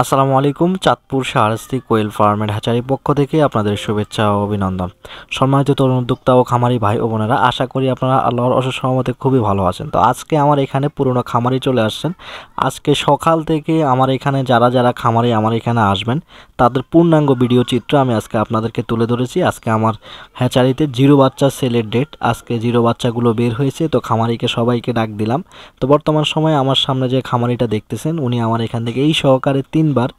আসসালামু আলাইকুম। চাঁদপুর শাহরাস্তি কোয়েল ফার্মের হ্যাচারি পক্ষ থেকে আপনাদের শুভেচ্ছা ও অভিনন্দন। সম্মানিত তরুণ উদ্যোক্তা ও খামারি ভাই ও বোনেরা, আশা করি আপনারা আল্লাহর অশেষ রহমতে খুবই ভালো আছেন। তো আজকে আমার এখানে পুরনো খামারি চলে আসছেন। আজকে সকাল থেকে আমার এখানে যারা যারা খামারি আমার এখানে আসবেন তাদের পূর্ণাঙ্গ ভিডিও চিত্র আমি আজকে আপনাদেরকে তুলে ধরেছি। আজকে আমার হ্যাচারিতে জিরো বাচ্চা সেলের ডেট, আজকে জিরো বাচ্চাগুলো বের হয়েছে। তো খামারিকে সবাইকে ডাক দিলাম। তো বর্তমান সময়ে আমার সামনে যে খামারিটা দেখতেছেন উনি আমার এখান থেকে এই সহকারে 3বার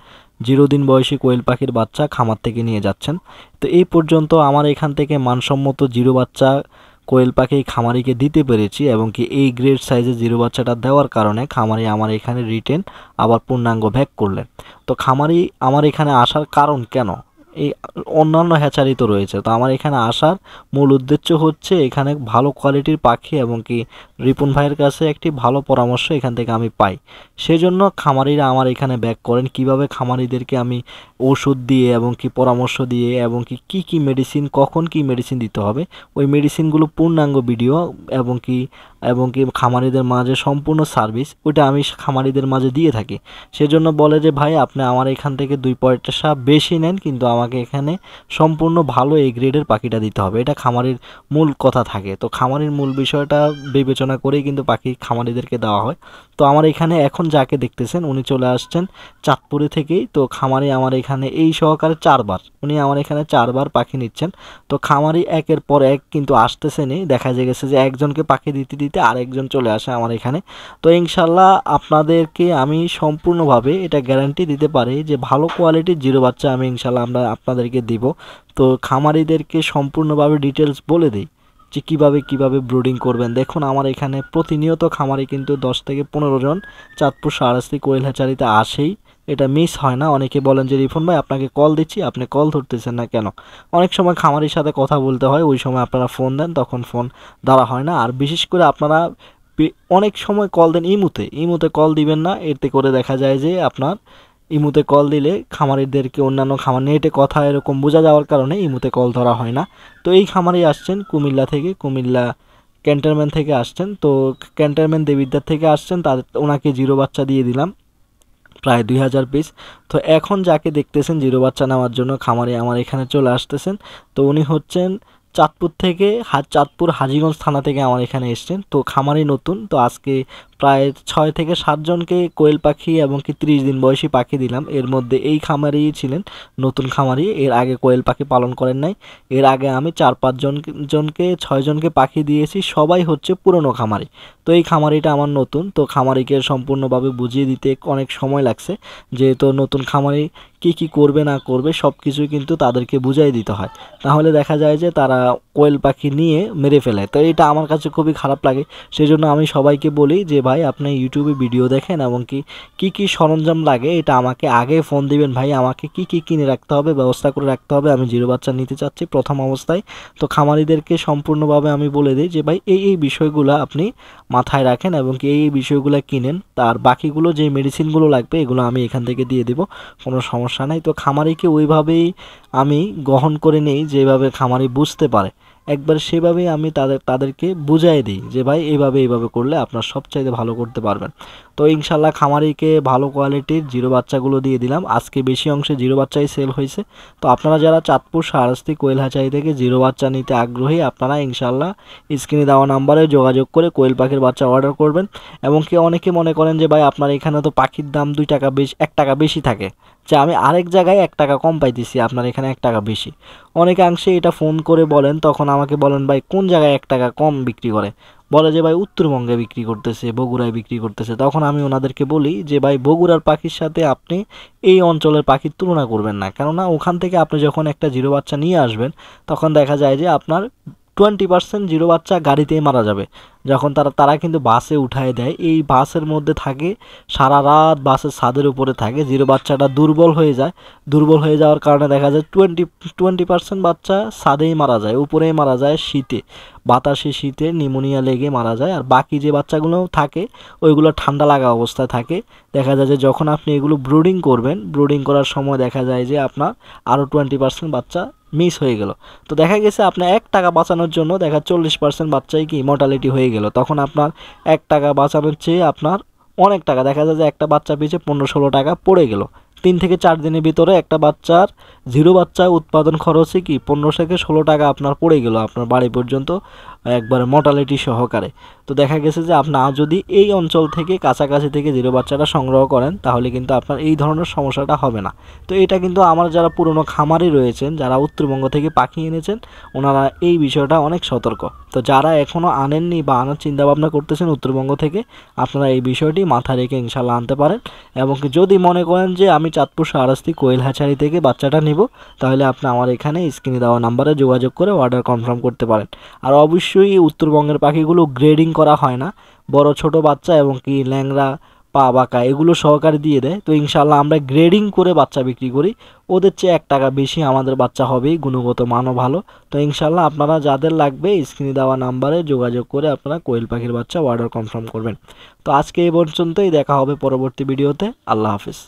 0 দিন বয়সী কোয়েল পাখির বাচ্চা খামার থেকে নিয়ে যাচ্ছেন। তো এই পর্যন্ত আমার এখান থেকে মানসম্মত জিরো বাচ্চা কোয়েল পাখি খামারিকে দিতে পেরেছি, এবং কি এই গ্রেড সাইজের জিরো বাচ্চাটা দেওয়ার কারণে খামারি আমার এখানে রিটেন আবার পূর্ণাঙ্গ ব্যাক করলেন। তো খামারি আমার এখানে আসার কারণ কেন, এই অন্যান্য হ্যাচারি তো রয়েছে, তো আমার এখানে আসার মূল উদ্দেশ্য হচ্ছে এখানে ভালো কোয়ালিটির পাখি এবং কি রিপন ভাইয়ের কাছে একটি ভালো পরামর্শ এখান থেকে আমি পাই। সেজন্য খামারিরা আমার এখানে ব্যাক করেন। কিভাবে খামারিদেরকে আমি ওষুধ দিয়ে এবং কি পরামর্শ দিয়ে এবং কি কি মেডিসিন, কখন কি মেডিসিন দিতে হবে, ওই মেডিসিনগুলো পূর্ণাঙ্গ ভিডিও এবং কি খামারিদের মাঝে সম্পূর্ণ সার্ভিস ওইটা আমি খামারিদের মাঝে দিয়ে থাকি। সেজন্য বলে যে ভাই আপনি আমার এখান থেকে 2 পয়সা বেশি নেন, কিন্তু আমাকে এখানে সম্পূর্ণ ভালো এই গ্রেডের পাখিটা দিতে হবে, এটা খামারির মূল কথা থাকে। তো খামারির মূল বিষয়টা বিবেচনা করেই কিন্তু পাখি খামারিদেরকে দেওয়া হয়। তো আমার এখানে এখন যাকে দেখতেছেন উনি চলে আসছেন চাঁদপুরে থেকেই। তো খামারি আমার এখানে এই সহকারে 4বার উনি আমার এখানে 4বার পাখি নিচ্ছেন। তো খামারি একের পর এক কিন্তু আসতেছেনই, দেখা গেছে যে একজনকে পাখি দিতে দিতে আরেকজন চলে আসে আমার এখানে। তো ইনশাল্লাহ আপনাদেরকে আমি সম্পূর্ণভাবে এটা গ্যারান্টি দিতে পারি যে ভালো কোয়ালিটির জিরো বাচ্চা আমি ইনশাল্লাহ আপনাদেরকে দিব। তো খামারিদেরকে সম্পূর্ণভাবে ডিটেলস বলে দিই যে কিভাবে ব্রুডিং করবেন। দেখুন আমার এখানে প্রতিনিয়ত খামারি কিন্তু 10 থেকে 15 জন চাঁদপুর শাহরাস্তি কোয়েল হ্যাচারিতে আসেই, এটা মিস হয় না। অনেকে বলেন যে রিফন ভাই আপনাকে কল দিচ্ছি, আপনি কল ধরতেছেন না কেন। অনেক সময় খামারির সাথে কথা বলতে হয়, ওই সময় আপনারা ফোন দেন, তখন ফোন ধরা হয় না। আর বিশেষ করে আপনারা অনেক সময় কল দেন ইমুতে কল দিবেন না, এতে করে দেখা যায় যে আপনার ইমুতে কল দিলে খামারিদেরকে অন্যান্য খামার নেটে কথা এরকম বোঝা যাওয়ার কারণে ইমুতে কল ধরা হয় না। তো এই খামারি আসছেন কুমিল্লা থেকে, কুমিল্লা ক্যান্টনমেন্ট থেকে আসছেন। তো ক্যান্টনমেন্ট দেবিদ্বার থেকে আসছেন, তাদের ওনাকে জিরো বাচ্চা দিয়ে দিলাম প্রায় 2000 পিস। তো এখন যাকে দেখতেছেন জিরো বাচ্চা নেওয়ার জন্য খামারি আমার এখানে চলে আসতেছেন। তো উনি হচ্ছেন চাঁদপুর থেকে, চাঁদপুর হাজীগঞ্জ থানা থেকে আমার এখানে এসছেন। তো খামারি নতুন, তো আজকে প্রায় 6 থেকে 7 জনকে কোয়েল পাখি এবং কি 30 দিন বয়সী পাখি দিলাম। এর মধ্যে এই খামারি ছিলেন নতুন খামারি, এর আগে কোয়েল পাখি পালন করেন নাই। এর আগে আমি 4-5 জনকে 6 জনকে পাখি দিয়েছি, সবাই হচ্ছে পুরনো খামারি। তো এই খামারিটা আমার নতুন, তো খামারিকে সম্পূর্ণভাবে বুঝিয়ে দিতে অনেক সময় লাগছে, যেহেতু নতুন খামারি কি করবে না করবে সব কিছুই কিন্তু তাদেরকে বুঝাই দিতে হয়, তাহলে দেখা যায় যে তারা কোয়েল পাখি নিয়ে মেরে ফেলে। তো এটা আমার কাছে খুবই খারাপ লাগে। সেজন্য আমি সবাইকে বলি যে ভাই আপনি ইউটিউবে ভিডিও দেখেন এবং কি সরঞ্জাম লাগে এটা আমাকে আগে ফোন দিবেন, ভাই আমাকে কি কিনে রাখতে হবে, ব্যবস্থা করে রাখতে হবে, আমি জিরো বাচ্চা নিতে চাচ্ছি প্রথম অবস্থায়। তো খামারিদেরকে সম্পূর্ণভাবে আমি বলে দিই যে ভাই এই বিষয়গুলো আপনি মাথায় রাখেন এবং এই বিষয়গুলো কিনেন, তার বাকিগুলো যে মেডিসিনগুলো লাগবে এগুলো আমি এখান থেকে দিয়ে দেব, কোনো সমস্যা নাই। তো খামারিকে ওইভাবেই আমি গ্রহণ করে নেই, যেভাবে খামারি বুঝতে পারে একবার সেভাবেই আমি তাদেরকে বুঝাই দিই যে ভাই এইভাবে করলে আপনার সবচাইতে ভালো করতে পারবেন। তো ইনশাল্লাহ খামারিকে ভালো কোয়ালিটির জিরো বাচ্চাগুলো দিয়ে দিলাম। আজকে বেশি অংশে জিরো বাচ্চাই সেল হয়েছে। তো আপনারা যারা চাঁদপুর শাহরাস্তি কোয়েল হ্যাচারি থেকে জিরো বাচ্চা নিতে আগ্রহী, আপনারা ইনশাল্লাহ স্ক্রিনে দেওয়া নাম্বারে যোগাযোগ করে কোয়েল পাখির বাচ্চা অর্ডার করবেন। এবং কি অনেকে মনে করেন যে ভাই আপনার এখানে তো পাখির দাম 2 টাকা বেশি, 1 টাকা বেশি থাকে, যে আমি আরেক জায়গায় 1 টাকা কম পাইতেছি, আপনার এখানে 1 টাকা বেশি। অনেকাংশে এটা ফোন করে বলেন, তখন আমাকে বলেন ভাই কোন জায়গায় 1 টাকা কম বিক্রি করে, বলে যে ভাই উত্তরবঙ্গে বিক্রি করতেছে, বগুড়ায় বিক্রি করতেছে। তখন আমি ওনাদেরকে বলি যে ভাই বগুড়ার পাখির সাথে আপনি এই অঞ্চলের পাখির তুলনা করবেন না, কেননা ওখান থেকে আপনি যখন একটা জিরো বাচ্চা নিয়ে আসবেন তখন দেখা যায় যে আপনার 20% জিরো বাচ্চা গাড়িতেই মারা যাবে। যখন তারা কিন্তু বাসে উঠায় দেয়, এই বাসের মধ্যে থাকে সারা রাত, বাসের ছাদের উপরে থাকে, জিরো বাচ্চাটা দুর্বল হয়ে যায়। দুর্বল হয়ে যাওয়ার কারণে দেখা যায় 20% বাচ্চা ছাদেই মারা যায়, উপরেই মারা যায়, শীতে নিউমোনিয়া লেগে মারা যায়। আর বাকি যে বাচ্চাগুলো থাকে ওইগুলো ঠান্ডা লাগা অবস্থায় থাকে। দেখা যায় যে যখন আপনি এগুলো ব্রুডিং করবেন, ব্রুডিং করার সময় দেখা যায় যে আপনার আরও 20% বাচ্চা মিস হয়ে গেল। তো দেখা গেছে আপনার 1 টাকা বাঁচানোর জন্য দেখা 40% বাচ্চাই কি মর্টালিটি হয়ে গেল। তখন আপনার 1 টাকা বাঁচানোর চেয়ে আপনার অনেক টাকা, দেখা যায় যে একটা বাচ্চা পিছিয়ে 15-16 টাকা পড়ে গেল। 3 থেকে 4 দিনের ভিতরে একটা বাচ্চার জিরো বাচ্চা উৎপাদন খরচে কি 15 থেকে 16 টাকা আপনার পড়ে গেল আপনার বাড়ি পর্যন্ত একবারে মর্টালিটি সহকারে। তো দেখা গেছে যে আপনার যদি এই অঞ্চল থেকে কাছাকাছি থেকে জিরো বাচ্চাটা সংগ্রহ করেন তাহলে কিন্তু আপনার এই ধরনের সমস্যাটা হবে না। তো এটা কিন্তু আমার যারা পুরনো খামারি রয়েছেন, যারা উত্তরবঙ্গ থেকে পাখি এনেছেন, ওনারা এই বিষয়টা অনেক সতর্ক। তো যারা এখনও আনেননি বা আনার চিন্তাভাবনা করতেছেন উত্তরবঙ্গ থেকে, আপনারা এই বিষয়টি মাথায় রেখে ইনশাল্লাহ আনতে পারেন। এবং যদি মনে করেন যে আমি চাঁদপুর শাহরাস্তি কোয়েল হ্যাচারি থেকে বাচ্চাটা নিব, তাহলে আপনি আমার এখানে স্ক্রিনে দেওয়া নাম্বারে যোগাযোগ করে অর্ডার কনফার্ম করতে পারেন। আর অবশ্যই উত্তরবঙ্গের পাখিগুলো গ্রেডিং করা হয় না, বড় ছোট বাচ্চা এবং কি ল্যাংড়া পা বাঁকা এগুলো সহকারে দিয়ে দেয়। তো ইনশাল্লাহ আমরা গ্রেডিং করে বাচ্চা বিক্রি করি, ওদের চেয়ে 1 টাকা বেশি আমাদের বাচ্চা হবেই, গুণগত মানও ভালো। তো ইনশাল্লাহ আপনারা যাদের লাগবে স্ক্রিনে দেওয়া নাম্বারে যোগাযোগ করে আপনারা কোয়েল পাখির বাচ্চা অর্ডার কনফার্ম করবেন। তো আজকে এই পর্যন্তই, দেখা হবে পরবর্তী ভিডিওতে। আল্লাহ হাফিজ।